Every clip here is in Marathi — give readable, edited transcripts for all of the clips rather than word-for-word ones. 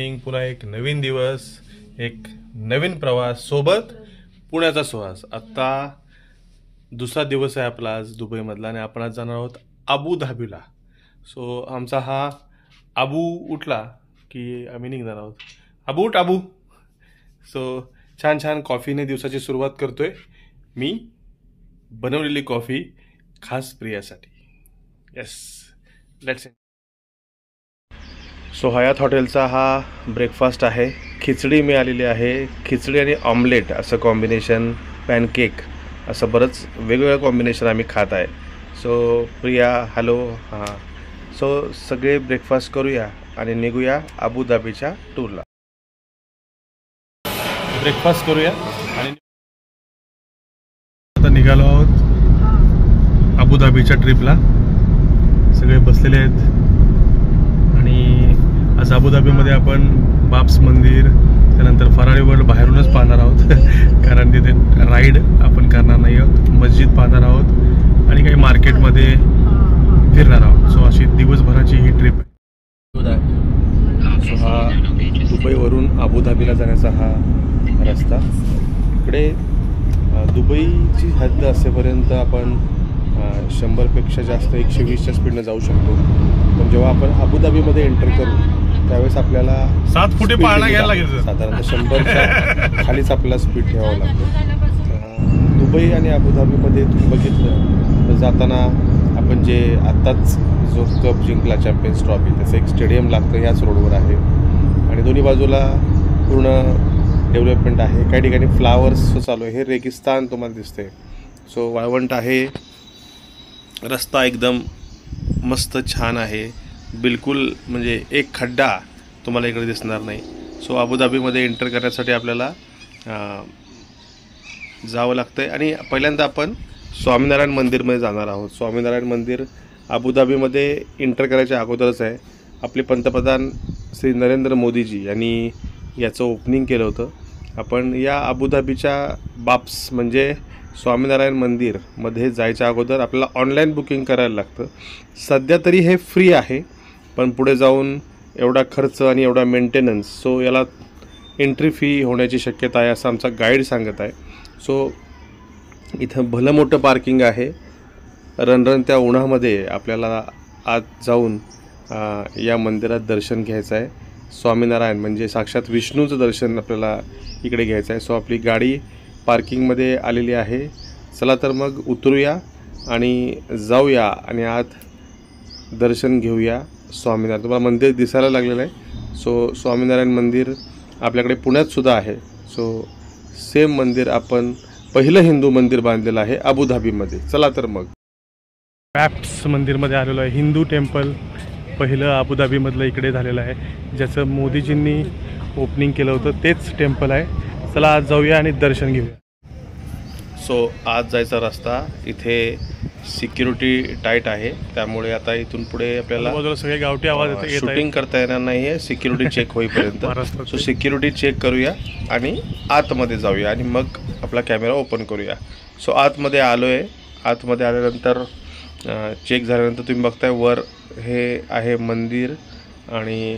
मॉर्निंग, पुन्हा एक नवीन दिवस, एक नवीन प्रवास, सोबत पुण्याचा सुवास। आता दुसरा दिवस आहे आपला आज दुबईमधला आणि आपण आज जाणार आहोत अबू धाबीला। सो आमचा हा अबू उठला की आम्ही निघणार आहोत। अबू उठ अबू। सो छान छान कॉफीने दिवसाची सुरुवात करतोय मी, बनवलेली कॉफी खास प्रियासाठी। Yes, let's. सो हयात हॉटेलचा हा ब्रेकफास्ट आहे। खिचडी मिळालेली आहे, खिचडी आणि ऑमलेट असं कॉम्बिनेशन, पॅनकेक असं बरंच वेगवेगळं कॉम्बिनेशन आम्ही खात आहे। So Priya hello. हां, सो सगळे ब्रेकफास्ट करूया आणि निघूया अबू धाबीच्या टूरला। ब्रेकफास्ट करूया आणि आता निघालो आहोत अबू धाबीच्या ट्रिपला। सगळे बसलेले आहेत आणि आज अबू धाबीमध्ये आपण बाप्स मंदिर, त्यानंतर फरारी वर्ल्ड बाहेरूनच पाहणार आहोत कारण तिथे राईड आपण करणार नाही आहोत। मस्जिद पाहणार आहोत आणि काही मार्केटमध्ये फिरणार आहोत। सो अशी दिवसभराची ही ट्रिप आहे। सो हा दुबईवरून अबू धाबीला जाण्याचा हा रस्ता। इकडे दुबईची हद्द असेपर्यंत आपण 100पेक्षा जास्त 120च्या स्पीडने जाऊ शकतो, पण जेव्हा आपण अबू धाबीमध्ये एंटर करू त्यावेळेस आपल्याला 7 फुटे पाळणा घ्यायला लागेल। साधारणतः 100च्या खालीच आपल्याला स्पीड ठेवावं लागतं। दुबई आणि अबू धाबीमध्ये तुम्ही बघितलं तर जाताना आपण जे आत्ताच जो कप जिंकला चॅम्पियन्स ट्रॉफी, त्याचं एक स्टेडियम लागतं, ह्याच रोडवर आहे आणि दोन्ही बाजूला पूर्ण डेव्हलपमेंट आहे। काही ठिकाणी फ्लावर्स चालू आहे, हे रेगिस्तान तुम्हाला दिसते। सो वाळवंट आहे, रस्ता एकदम मस्त छान आहे, बिलकुल म्हणजे एक खड्डा तुम्हाला इकडे दिसणार नाही। सो अबू धाबीमध्ये एंटर करण्यासाठी आपल्याला जावं लागतं आहे आणि पहिल्यांदा आपण स्वामीनारायण मंदिरमध्ये जाणार आहोत। स्वामीनारायण मंदिर अबू धाबीमध्ये एंटर करायच्या अगोदरच आहे। आपले पंतप्रधान श्री नरेंद्र मोदीजी यांनी याचं ओपनिंग केलं होतं। आपण या अबू धाबीच्या बाप्स म्हणजे स्वामीनारायण मंदिरमध्ये जायच्या अगोदर आपल्याला ऑनलाईन बुकिंग करायला लागतं। सध्या तरी हे फ्री आहे, पण पुढे जाऊन एवढा खर्च आणि एवढा मेंटेनन्स, सो याला एंट्री फी होण्याची शक्यता आहे असं आमचा गाईड सांगत आहे। सो इथं भलं मोठं पार्किंग आहे। रणरणत्या उन्हामध्ये आपल्याला आत जाऊन या मंदिरात दर्शन घ्यायचं आहे। स्वामीनारायण म्हणजे साक्षात विष्णूचं दर्शन आपल्याला इकडे घ्यायचं आहे। सो आपली गाडी पार्किंगमध्ये आलेली आहे। चला तर मग उतरूया आणि जाऊया आणि आत दर्शन घेऊया स्वामीनारायण। तुम्हाला मंदिर दिसायला लागलेलं आहे। सो स्वामीनारायण मंदिर आपल्याकडे पुण्यातसुद्धा आहे। सो सेम मंदिर आपण पहिलं हिंदू मंदिर बांधलेलं आहे अबू धाबीमध्ये। चला तर मग बाप्स मंदिरमध्ये आलेलो आहे। हिंदू टेम्पल पहिलं अबू धाबीमधलं इकडे झालेलं आहे, ज्याचं मोदीजींनी ओपनिंग केलं होतं, तेच टेम्पल आहे। चला आज जाऊया आणि दर्शन घेऊया। सो आज जायचा रस्ता, इथे सिक्युरिटी टाईट आहे, त्यामुळे आता इथून पुढे आपल्याला सगळे गावठी आवाज येते, शूटिंग करता येणार नाही आहे सिक्युरिटी चेक होईपर्यंत। सो सिक्युरिटी चेक करूया आणि आतमध्ये जाऊया आणि मग आपला कॅमेरा ओपन करूया। सो आतमध्ये आलो आहे। आतमध्ये आल्यानंतर चेक झाल्यानंतर तुम्ही बघताय वर हे आहे मंदिर आणि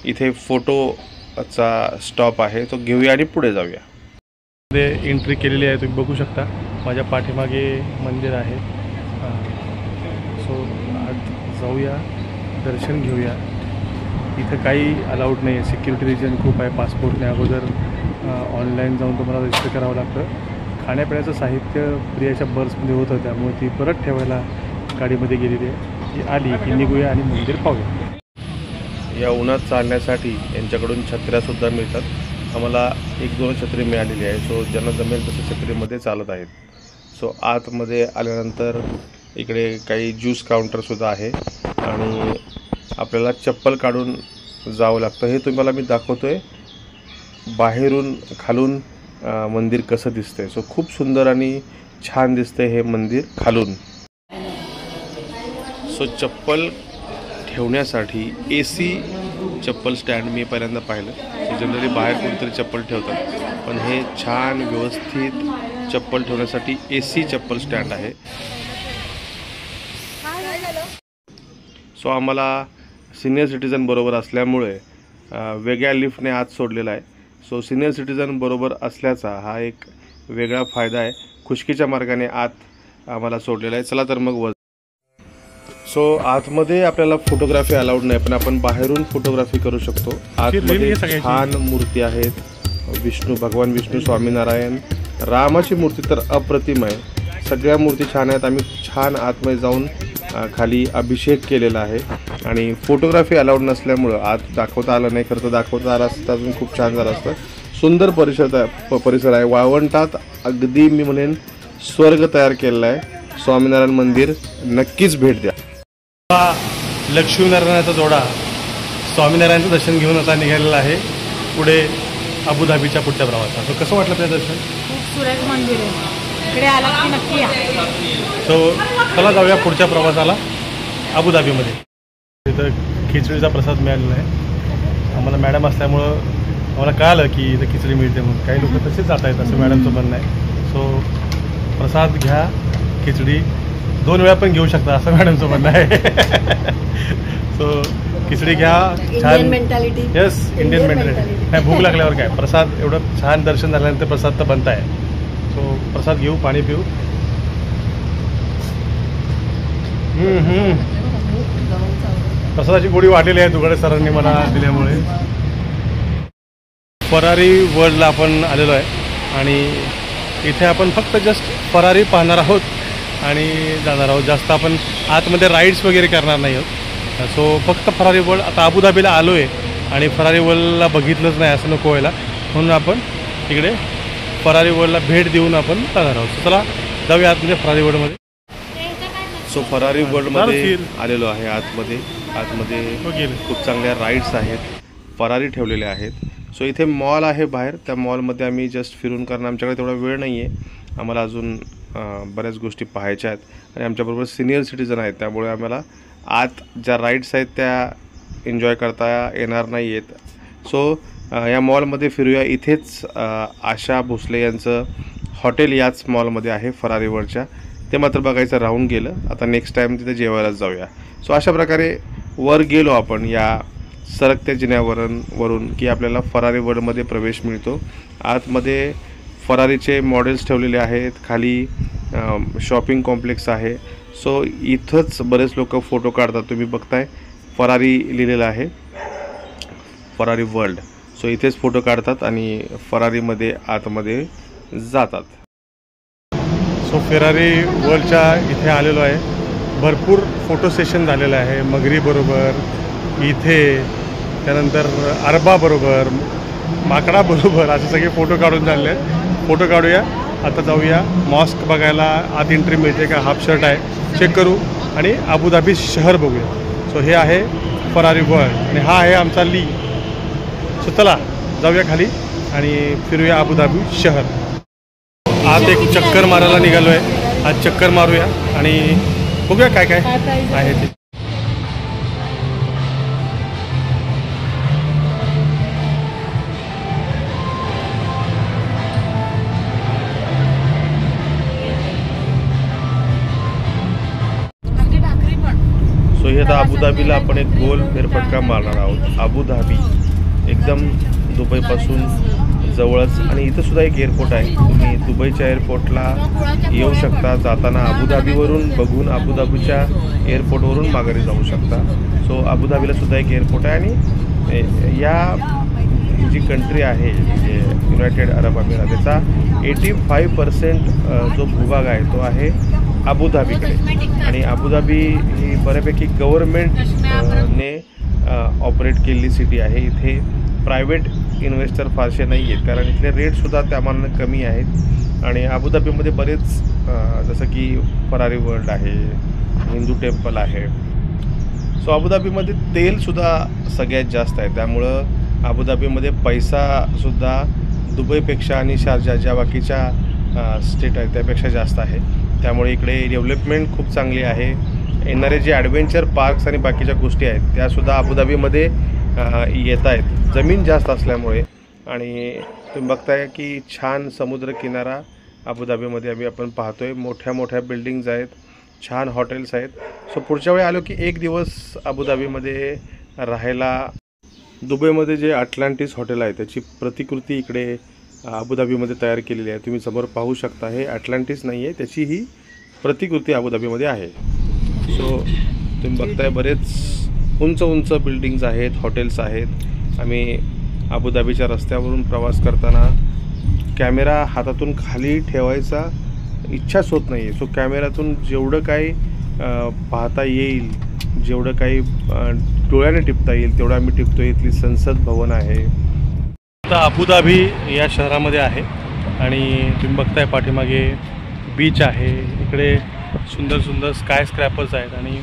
इथे फोटोचा स्टॉप आहे, तो घेऊया आणि पुढे जाऊया। एंट्री केलेली आहे, तुम्ही बघू शकता माझ्या पाठीमागे मंदिर आहे। सो आत जाऊया, दर्शन घेऊया। इथं काही अलाउड नाही आहे, सिक्युरिटी रिजन खूप आहे। पासपोर्टने अगोदर ऑनलाईन जाऊन तुम्हाला रजिस्टर करावं लागतं। खाण्यापिण्याचं साहित्य प्रियाच्या बर्समध्ये होतं, त्यामुळे ती परत ठेवायला गाडीमध्ये गेलेली आहे। ती आली की निघूया आणि मंदिर पाहूया। या उन्हात चालण्यासाठी यांच्याकडून छत्र्यासुद्धा मिळतात। आम्हाला 1-2 छत्री मिळालेली आहे। सो ज्यांना जमेल तसं छत्रीमध्ये चालत आहेत। सो आतमध्ये आल्यानंतर इकडे काही ज्यूस काउंटरसुद्धा आहे आणि आपल्याला चप्पल काढून जावं लागतं। हे तुम्हाला मी दाखवतो आहे बाहेरून खालून मंदिर कसं दिसतंय। सो खूप सुंदर आणि छान दिसतंय हे मंदिर खालून। सो चप्पल ठेवण्यासाठी AC चप्पल स्टँड मी पहिल्यांदा पाहिलं। सो जनरली बाहेर कोणतरी चप्पल ठेवतात, पण हे छान व्यवस्थित चप्पल ठेवण्यासाठी AC चप्पल स्टँड आहे। सो आम्हाला सिनियर सिटीजन बरोबर असल्यामुळे वेगळ्या लिफ्टने आत सोडलेला आहे. सो सिनियर सिटीजन बरोबर असल्याचा हा एक वेगळा फायदा आहे. खुशकीच्या मार्गाने आत आम्हाला सोडलेला आहे. चला तर मग सो आतमध्ये आपल्याला फोटोग्राफी अलाउड नाही, पण आपण बाहेरून फोटोग्राफी करू शकतो. आतमध्ये छान मूर्ती आहेत. भगवान विष्णू, स्वामीनारायण, रामाची मूर्ती तर अप्रतिम आहे. सगळ्या मूर्ती छान आहेत. आम्ही छान आतमध्ये जाऊन खाली अभिषेक केलेला आहे आणि फोटोग्राफी अलाउड नसल्यामुळं आत दाखवता आलं नाही. खरं तर दाखवता आलं असतं अजून खूप छान झालं असतं. सुंदर परिसर आहे. वाळवंटात अगदी मी म्हणेन स्वर्ग तयार केलेला आहे. स्वामीनारायण मंदिर नक्कीच भेट द्या. लक्ष्मीनारायणाचा जोडा स्वामीनारायणचं दर्शन घेऊन आता निघालेला आहे पुढे अबुधाबीच्या पुढच्या प्रवासात. सो कसं वाटलं ते दर्शन? खूप सुरेख मंदिर आहे. इकडे आला की नक्की या. सो चला जाऊया पुढच्या प्रवासाला अबुधाबीमध्ये. तिथं खिचडीचा प्रसाद मिळालेला आहे. आम्हाला मॅडम असल्यामुळं आम्हाला कळालं की इथं खिचडी मिळते म्हणून. काही लोक तसेच जात आहेत असं मॅडमचं म्हणणं आहे. सो प्रसाद घ्या, खिचडी 2 वेळा पण घेऊ शकता असं मॅडमचं म्हणणं आहे. सो खिचडी घ्या, छान मेंटॅलिटी. Yes, Indian mentality. नाही, भूक लागल्यावर काय, प्रसाद एवढं छान दर्शन झाल्यानंतर प्रसाद तर बनत आहे. सो प्रसाद घेऊ, पाणी पिऊ. प्रसादाची गोडी वाढलेली आहे दुगाडे सरांनी मला दिल्यामुळे. फरारी वर्ल्डला आपण आलेलो आहे आणि इथे आपण फक्त जस्ट फरारी पाहणार आहोत आणि जाणार आहोत. जास्त आपण आतमध्ये राईड्स वगैरे करणार नाही आहोत. सो फक्त फरारी वर्ल्ड. आता अबुधाबीला आलो आहे आणि फरारी वर्ल्डला बघितलंच नाही असं नको व्हायला, म्हणून आपण इकडे फरारी वर्ल्डला भेट देऊन आपण जाणार आहोत. सो चला जाऊया आतमध्ये फरारी वर्ल्डमध्ये. सो फरारी वर्ल्डमध्ये आलेलो आहे. आतमध्ये खूप चांगल्या राईड्स आहेत, फरारी ठेवलेल्या आहेत. सो इथे मॉल आहे बाहेर. त्या मॉलमध्ये आम्ही जस्ट फिरून, कारण आमच्याकडे तेवढा वेळ नाही आहे. आम्हाला अजून बऱ्याच गोष्टी पाहायच्या आहेत आणि आमच्याबरोबर सिनियर सिटीजन आहेत, त्यामुळे आम्हाला आत ज्या राईड्स आहेत त्या एन्जॉय करता येणार नाही आहेत. सो या मॉलमध्ये फिरूया. इथेच आशा भोसले यांचं हॉटेल याच मॉलमध्ये आहे फरारी वर्ल्डच्या. ते मात्र बघायचं राहून गेलं. आता नेक्स्ट टाईम तिथे जेवायलाच जाऊया. सो अशा प्रकारे वर गेलो आपण या सरकत्या जिन्यावरून की आपल्याला फरारी वर्ल्डमध्ये प्रवेश मिळतो. आतमध्ये फरारीचे मॉडेल्स ठेवलेले आहेत. खाली शॉपिंग कॉम्प्लेक्स आहे. सो इथंच बरेच लोक फोटो काढतात. तुम्ही बघताय फरारी लिहिलेलं आहे, फरारी वर्ल्ड. सो इथेच फोटो काढतात आणि फरारीमध्ये आतमध्ये जातात. सो फरारी वर्ल्डच्या इथे आलेलो आहे. भरपूर फोटो सेशन झालेलं आहे. मगरीबरोबर इथे, त्यानंतर अरबाबरोबर, माकडाबरोबर असे सगळे फोटो काढून झाले आहेत. फोटो काढूया. आता जाऊया मॉस्क बघायला. आत एंट्री मिळते का, हाफ शर्ट आहे, चेक करू आणि अबुधाबी शहर बघूया. सो हे आहे फरारी वर्ल्ड आणि हा आहे आमचा ली. सो चला जाऊया खाली आणि फिरूया अबुधाबी शहर. आत एक चक्कर मारायला निघालो आहे. आज चक्कर मारूया आणि बघूया काय काय आहे ते. सो हे आता अबुधाबीला आपण एक गोल फेरफटका मारणार आहोत. अबुधाबी एकदम दुबईपासून जवळच आणि इथं सुद्धा एक एअरपोर्ट आहे. तुम्ही दुबईच्या एअरपोर्टला येऊ शकता. जाताना अबुधाबीवरून बघून अबुधाबीच्या एअरपोर्टवरून माघारी जाऊ शकता. सो अबुधाबीला सुद्धा एक एअरपोर्ट आहे आणि या जी कंट्री आहे म्हणजे युनायटेड अरब अमिरात, त्याचा 85% जो भूभाग आहे तो आहे अबुधाबीकडे. आणि अबुधाबी ही बऱ्यापैकी गव्हर्नमेंटने ऑपरेट केलेली सिटी आहे. इथे प्रायव्हेट इन्व्हेस्टर फारसे नाही आहेत, कारण इथले रेटसुद्धा त्या मानाने कमी आहेत. आणि अबुधाबीमध्ये बरेच जसं की फरारी वर्ल्ड आहे, हिंदू टेम्पल आहे. सो अबुधाबीमध्ये तेलसुद्धा सगळ्यात जास्त आहे. त्यामुळं अबुधाबीमध्ये पैसासुद्धा दुबईपेक्षा आणि शारजा ज्या बाकीच्या स्टेट आहेत त्यापेक्षा जास्त आहे. त्यामुळे इकडे डेव्हलपमेंट खूप चांगली आहे. येणारे जे ॲडव्हेंचर पार्क्स आणि बाकीच्या गोष्टी आहेत त्यासुद्धा अबुधाबीमध्ये येत आहेत, जमीन जास्त असल्यामुळे. आणि तुम्ही बघताय की छान समुद्रकिनारा अबुधाबीमध्ये आपण पाहतोय. मोठ्या मोठ्या बिल्डिंग्ज आहेत, छान हॉटेल्स आहेत. सो पुढच्या वेळी आलो की एक दिवस अबुधाबीमध्ये राहायला दुबईमध्ये जे अटलांटिस हॉटेल आहे त्याची प्रतिकृती इकडे अबुधाबीमध्ये तयार केलेली आहे. तुम्ही समोर पाहू शकता. हे अटलांटिस नाही आहे, त्याची ही प्रतिकृती अबुधाबीमध्ये आहे. सो तुम्ही बघताय बरेच उंच उंच बिल्डिंग्स आहेत, हॉटेल्स आहेत. आम्ही अबुधाबीच्या रस्त्यावरून प्रवास करताना कॅमेरा हातातून खाली ठेवायचा इच्छाच होत नाही आहे. सो कॅमेऱ्यातून जेवढं काही पाहता येईल, जेवढं काही डोळ्याने टिपता येईल तेवढं आम्ही टिपतो. इथली संसद भवन आहे. आता अबुधाबी या शहरामध्ये आहे आणि तुम्ही बघताय पाठीमागे बीच आहे. इकडे सुंदर सुंदर स्काय स्क्रॅपर्स आहेत आणि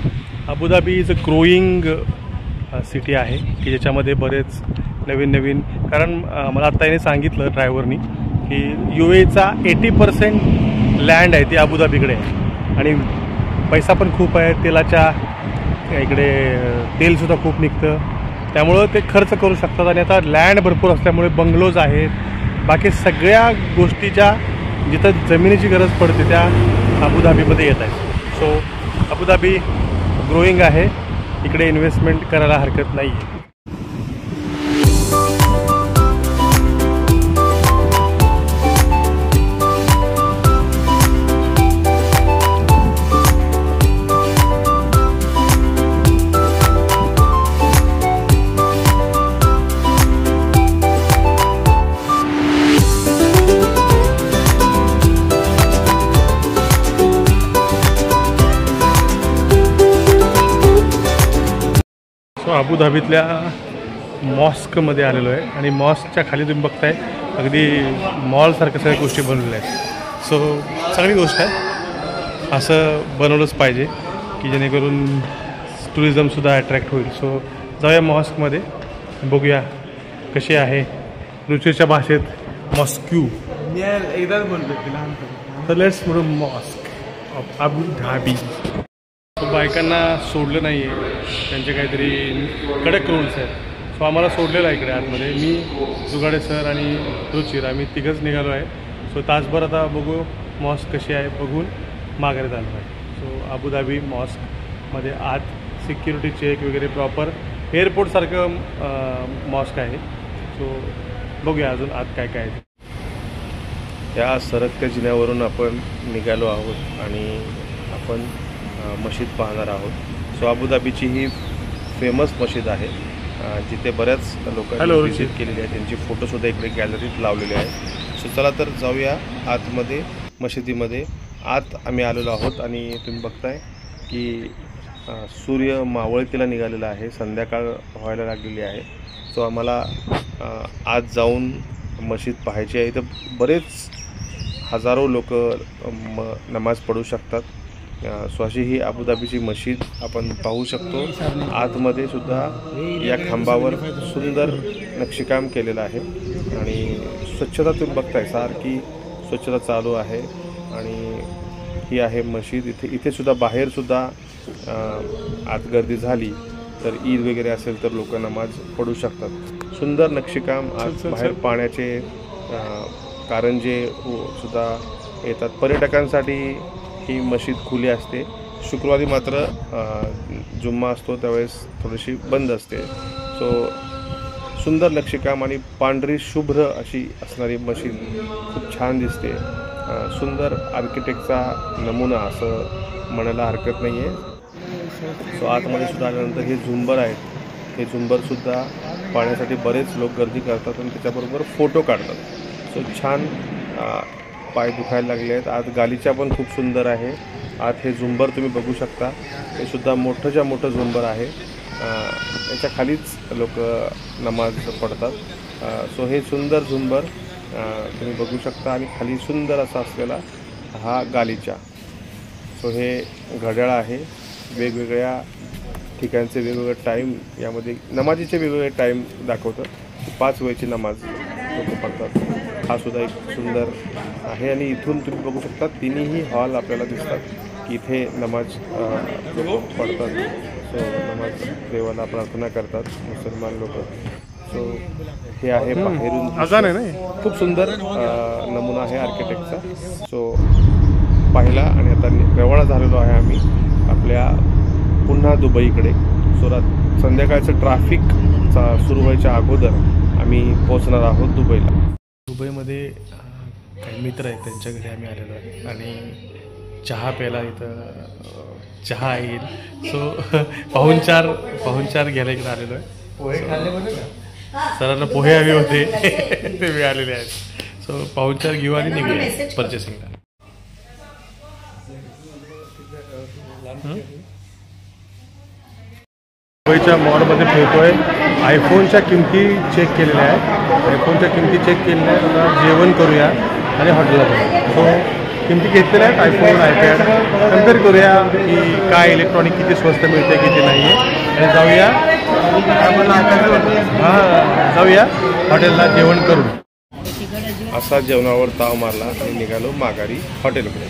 Abu Dhabi is a growing city आहे की ज्याच्यामध्ये बरेच नवीन नवीन, कारण मला आत्ता याने सांगितलं ड्रायव्हरनी की UAEचा 80% लँड आहे ती अबुधाबीकडे आहे आणि पैसा पण खूप आहे. तेलाच्या इकडे तेलसुद्धा खूप निघतं, त्यामुळं ते खर्च करू शकतात. आणि आता लँड भरपूर असल्यामुळे बंगलोज आहेत, बाकी सगळ्या गोष्टीच्या जिथं जमिनीची गरज पडते त्या अबुधाबीमध्ये येत आहेत. सो अबुधाबी ग्रोईंग आहे, इकडे इन्व्हेस्टमेंट करायला हरकत नाही आहे. अबुधाबीतल्या मॉस्कमध्ये आलेलो आहे आणि मॉस्कच्या खाली तुम्ही बघताय अगदी मॉलसारख्या सगळ्या गोष्टी बनवलेल्या आहेत. सो चांगली गोष्ट आहे, असं बनवलंच पाहिजे की जेणेकरून टुरिझमसुद्धा अट्रॅक्ट होईल. सो जाऊया मॉस्कमध्ये, बघूया कशी आहे. रुचीच्या भाषेत मॉस्क्यू एकदाच बोलतो लहानपणी. तर लेट्स म्हणू मॉस्क ऑफ अबुधाबी. बायकांना सोडलं नाही आहे, त्यांचे काहीतरी कडक रूल्स आहेत. सो आम्हाला सोडलेलं आहे इकडे आतमध्ये. मी जुगाडे सर आणि रुचिर आम्ही तिघंच निघालो आहे. सो तासभर आता बघू मॉस्क कशी आहे, बघून माघारी झालो आहे. सो अबुधाबी मॉस्कमध्ये आत सिक्युरिटी चेक वगैरे प्रॉपर एअरपोर्टसारखं मॉस्क आहे. सो बघूया अजून आत काय काय आहे. ह्या सरकत्या जिन्यावरून आपण निघालो आहोत आणि आपण मशीद पाहणार आहोत. सो अबुधाबीची ही फेमस मशीद आहे जिथे बऱ्याच लोकांनी व्हिजिट केलेली आहे. त्यांची फोटोसुद्धा इकडे गॅलरीत लावलेले आहे. सो चला तर जाऊया आतमध्ये, मशिदीमध्ये. आत आम्ही आलेलो आहोत आणि तुम्ही बघताय की सूर्य मावळतीला निघालेला आहे, संध्याकाळ व्हायला लागलेली आहे. सो आम्हाला आत जाऊन मशीद पाहायची आहे. इथं बरेच हजारो लोक नमाज पढू शकतात. सो अशी ही अबुधाबीची मशीद आपण पाहू शकतो. आतमध्ये सुद्धा या खांबावर सुंदर नक्षीकाम केलेलं आहे आणि स्वच्छता तुम्ही बघताय, सारखी स्वच्छता चालू आहे. आणि ही आहे मशीद. इथे सुद्धा बाहेरसुद्धा आत गर्दी झाली तर ईद वगैरे असेल तर लोक नमाज पढू शकतात. सुंदर नक्षीकाम. आज बाहेर पाण्याचे कारंजे सुद्धा येतात. पर्यटकांसाठी ही मशीद खुली असते. शुक्रवारी मात्र जुम्मा असतो त्यावेळेस थोडीशी बंद असते. सो सुंदर नक्षीकाम आणि पांढरी शुभ्र अशी असणारी मशीद खूप छान दिसते. सुंदर आर्किटेक्टचा नमुना असं म्हणायला हरकत नाही आहे. सो आतमध्ये सुद्धा आल्यानंतर हे झुंबर आहेत. हे झुंबरसुद्धा पाहण्यासाठी बरेच लोक गर्दी करतात आणि त्याच्याबरोबर फोटो काढतात. सो छान पाय दुखायला लागले आहेत. आत गालीचा पण खूप सुंदर आहे. आत हे झुंबर तुम्ही बघू शकता, हे सुद्धा मोठंच्या मोठं झुंबर आहे. याच्या खालीच लोक नमाज पढतात. सो हे सुंदर झुंबर तुम्ही बघू शकता आणि खाली सुंदर असा असलेला हा गालीचा. सो हे घड्याळ आहे. वेगवेगळ्या ठिकाणचे वेगवेगळे टाईम, यामध्ये नमाजीचे वेगवेगळे टाईम दाखवतं. 5 वेळची नमाज लोक पढतात. हा सुद्धा एक सुंदर आहे आणि इथून तुम्ही बघू शकता तिन्ही हॉल आपल्याला दिसतात की इथे नमाज लोक पढतात. सो नमाज देवाला प्रार्थना करतात मुसलमान लोक. सो हे आहे बाहेरून अजान आहे ना, खूप सुंदर नमुना आहे आर्किटेक्टचा. सो पाहिला आणि आता रवाना झालेलो आहे आम्ही आपल्या पुन्हा दुबईकडे. सो संध्याकाळचं ट्रॅफिकचा सुरू व्हायच्या अगोदर आम्ही पोहोचणार आहोत दुबईला. दुबईमध्ये काही मित्र आहेत, त्यांच्या घरी आम्ही आलेलो आहे आणि चहा प्यायला इथं चहा येईल. सो पाहुणचार घ्यायला इकडे आलेलो आहे. पोहे खाल्ले बरं का? सरांना पोहे हवे होते ते मिळालेले आहेत. सो पाहुणचार घेऊ आणि निघूया पर्चेसिंगला. दुबईच्या मॉलमध्ये फिरतोय. आयफोनच्या किमती चेक केलेल्या आहेत. आयफोनच्या किमती चेक केलेल्या आहेत. आता जेवण करूया आणि हॉटेलला जाऊ. सो किमती घेतलेल्या आहेत आयफोन, आयपॅड. नंतर करूया की काय इलेक्ट्रॉनिक किती स्वस्त मिळते किती नाही आहे आणि जाऊया जाऊया हॉटेलला जेवण करून. असा जेवणावर ताव मारला आणि निघालो माघारी हॉटेलकडे.